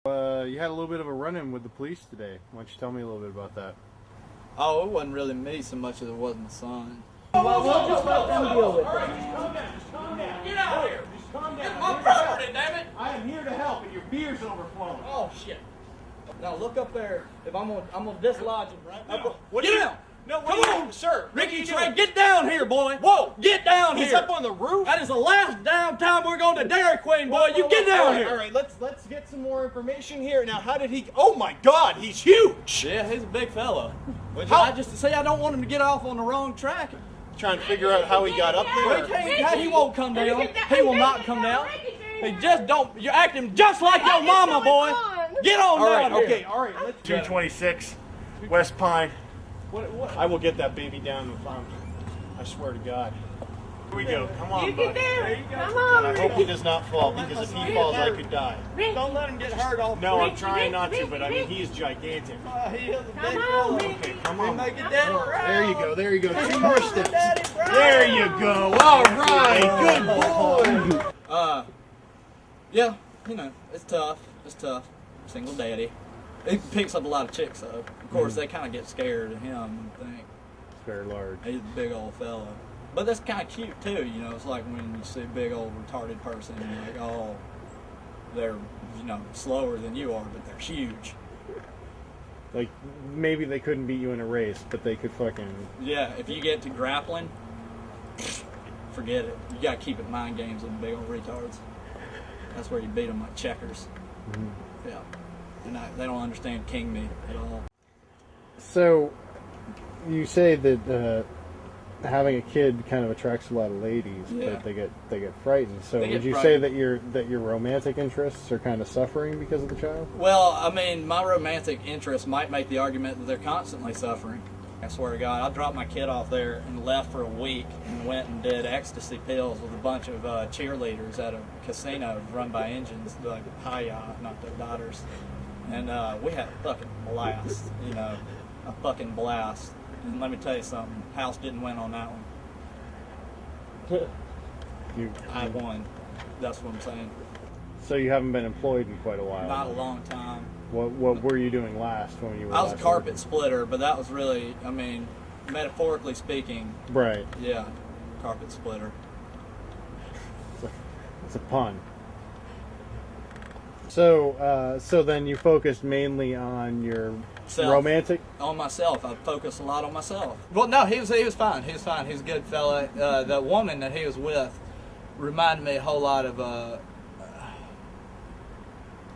You had a little bit of a run-in with the police today. Why don't you tell me a little bit about that? Oh, it wasn't really me so much as it was my son. Well, we'll just let them deal with it. All right, just calm down. Just calm down. Get out of here. Just calm down. It's my property, damn it! I am here to help, and your beer's overflowing. Oh shit! Now look up there. If I'm gonna dislodge him right now. What Get are you- down! No, Come on, sir. Ricky Trey, get down here, boy! Whoa! Get down He's here! up on the roof. That is the last damn time we're going to Dairy Queen, boy. You get down here! All right, let's get some more information here. Now, how did he? Oh my God, he's huge. Yeah, he's a big fella. But How- I just say I don't want him to get off on the wrong track. Trying to figure out how he got up Well, there. he won't come down. He will not come down. He just don't. You're acting just like your mama, boy. Get on All down right, here. okay, all right. Let's 226 West Pine. What? I will get that baby down if I swear to God. Here we go. Come on, You buddy. can do it. And Come on, I hope he Ricky. does not fall, because if he falls, I could die. Don't let him get hurt off. No, I'm Ricky, trying not to, Ricky, but I mean, Ricky. he is gigantic. He is a big Come on, fella. Ricky. Okay, come on. Make it daddy proud. There you go, there you go. Two more steps. Daddy proud. There you go. All right, good boy. Yeah, you know, it's tough. It's tough. Single daddy. He picks up a lot of chicks, though. Of course, they kind of get scared of him and think It's very large. he's a big old fella. But that's kind of cute, too. You know, it's like when you see a big old retarded person, and you're like, oh, they're, you know, slower than you are, but they're huge. Like, maybe they couldn't beat you in a race, but they could fucking... Yeah, if you get to grappling, forget it. You got to keep it mind games with big old retards. That's where you beat them like checkers. Yeah. They don't understand king me at all. So, you say that having a kid kind of attracts a lot of ladies, Yeah. but they get frightened. So, They get would you say that your romantic interests are kind of suffering because of the child? Well, I mean, my romantic interest might make the argument that they're constantly suffering. I swear to God, I dropped my kid off there and left for a week and went and did ecstasy pills with a bunch of cheerleaders at a casino run by Indians, like Hiya, not their daughters. And we had a fucking blast, you know, a fucking blast. And let me tell you something, House didn't win on that one. I won. That's what I'm saying. So you haven't been employed in quite a while. Not a long time. What were you doing last when you were? I was a last carpet splitter, but that was really, I mean, metaphorically speaking, Right. yeah, carpet splitter. It's a pun. So then you focused mainly on your Self. romantic. On myself, I focus a lot on myself. Well, no, he was fine. He was fine. He was a good fella. The woman that he was with reminded me a whole lot of.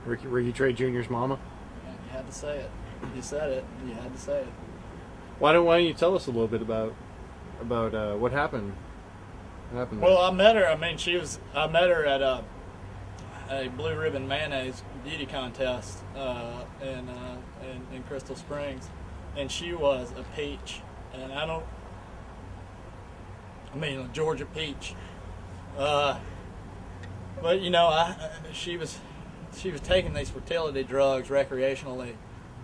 Ricky Trey Jr.'s mama. You had to say it. You said it. You had to say it. Why don't you tell us a little bit about what happened? What happened? Well, I met her. I mean, I met her at a Blue Ribbon Mayonnaise beauty contest in Crystal Springs, and she was a peach. And I mean, a Georgia peach. But you know, she was taking these fertility drugs recreationally.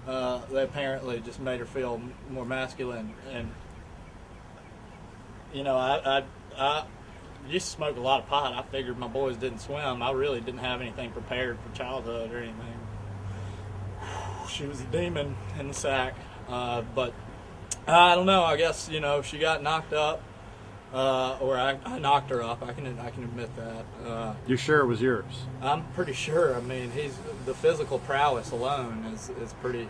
They apparently just made her feel more masculine, and you know, I used to smoke a lot of pot. I figured my boys didn't swim. I really didn't have anything prepared for childhood or anything. She was a demon in the sack, but I don't know. I guess, you know, she got knocked up, or I knocked her up. I can admit that. You're sure it was yours? I'm pretty sure. I mean, the physical prowess alone is pretty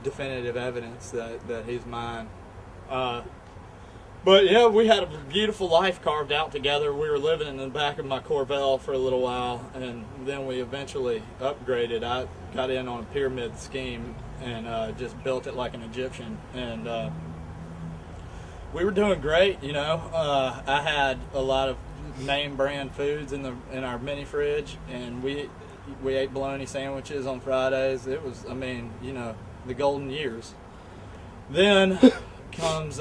definitive evidence that he's mine. But yeah, we had a beautiful life carved out together. We were living in the back of my Corvette for a little while, and then we eventually upgraded. I got in on a pyramid scheme and just built it like an Egyptian. And we were doing great, you know. I had a lot of name brand foods in our mini fridge, and we ate bologna sandwiches on Fridays. It was, I mean, you know, the golden years. Then comes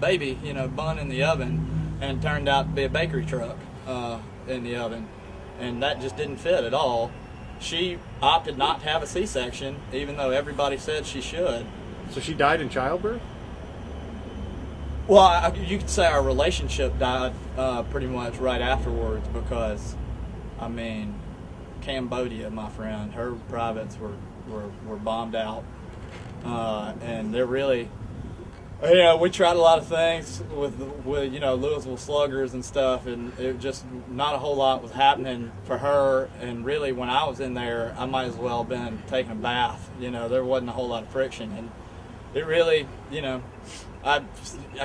baby, you know, bun in the oven, and turned out to be a bakery truck in the oven, and that just didn't fit at all. She opted not to have a C-section, even though everybody said she should. So she died in childbirth? Well, you could say our relationship died pretty much right afterwards because, I mean, Cambodia, my friend, her privates were bombed out, and they're really, we tried a lot of things with Louisville Sluggers and stuff, and it just not a whole lot was happening for her. And really, when I was in there, I might as well have been taking a bath. There wasn't a whole lot of friction, and it really, I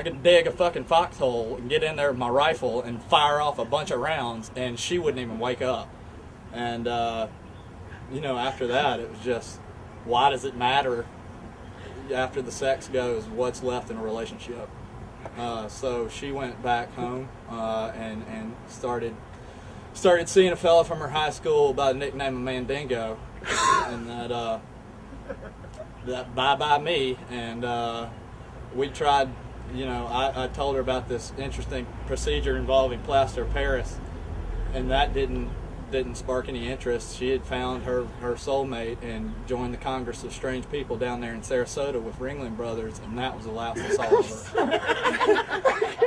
could dig a fucking foxhole and get in there with my rifle and fire off a bunch of rounds, and she wouldn't even wake up. And after that, it was just, why does it matter? After the sex goes, what's left in a relationship? So she went back home and started seeing a fella from her high school by the nickname of Mandingo, and that bye me. And we tried. I told her about this interesting procedure involving plaster of Paris, and that didn't spark any interest. She had found her soulmate and joined the Congress of Strange People down there in Sarasota with Ringling Brothers, and that was the last I saw of her.